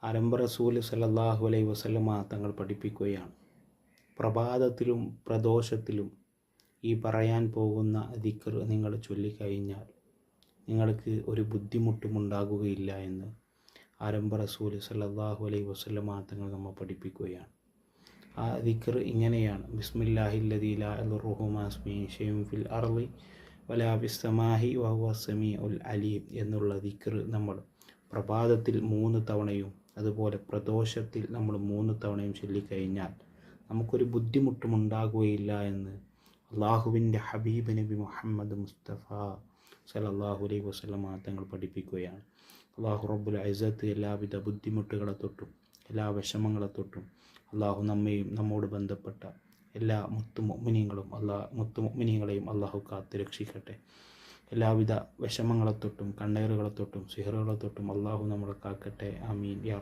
ആരംഭ റസൂൽ സല്ലല്ലാഹു അലൈഹി വസല്ലമ തങ്ങൾ പഠിപ്പിക്കുകയാണ്, പ്രഭാതത്തിലും പ്രദോഷത്തിലും ഈ പറയാൻ പോകുന്ന ദിക്ർ നിങ്ങൾ ചൊല്ലിക്കഴിഞ്ഞാൽ നിങ്ങൾക്ക് ഒരു ബുദ്ധിമുട്ടും ഉണ്ടാകുകയില്ല എന്ന് ആരംഭ റസൂൽ സല്ലല്ലാഹു അലൈഹി വസല്ലമ തങ്ങൾ നമ്മെ പഠിപ്പിക്കുകയാണ്. ആ ദിക്ർ ഇങ്ങനെയാണ്: ബിസ്മില്ലാഹില്ലദീ ലാ യദുർറുഹു മാ ഇസ്മിഹി ശൈഉൻ ഫിൽ അർളി വലാ ഫിസ് സമാഇ വഹുവ സമീഉൽ അലീം എന്നുള്ള ദിക്ർ നമ്മൾ പ്രഭാതത്തിൽ 3 തവണയും അതുപോലെ പ്രദോഷത്തിൽ നമ്മൾ 3 തവണയും ചൊല്ലിക്കഴിഞ്ഞാൽ നമുക്കൊരു ബുദ്ധിമുട്ടും ഉണ്ടാകുകയില്ല എന്ന് അള്ളാഹുവിൻ്റെ ഹബീബ് നബി മുഹമ്മദ് മുസ്തഫ സല്ലല്ലാഹു അലൈഹി വസല്ലമ തങ്ങൾ പഠിപ്പിക്കുകയാണ്. അള്ളാഹു റബ്ബുൽ ഇസ്സത്ത് എല്ലാവിധ ബുദ്ധിമുട്ടുകളെ തൊട്ടും എല്ലാ വിഷമങ്ങളെ തൊട്ടും അള്ളാഹു നമ്മെയും നമ്മോട് ബന്ധപ്പെട്ട എല്ലാ മുത്തുമുഅ്മിനീങ്ങളെയും അള്ളാഹു കാത്ത് രക്ഷിക്കട്ടെ. എല്ലാവിധ വിഷമങ്ങളെ തൊട്ടും കണ്ണേറുകളെ തൊട്ടും സിഹറുകളെ തൊട്ടും അള്ളാഹു നമ്മളെ കാക്കട്ടെ. ആമീൻ യാ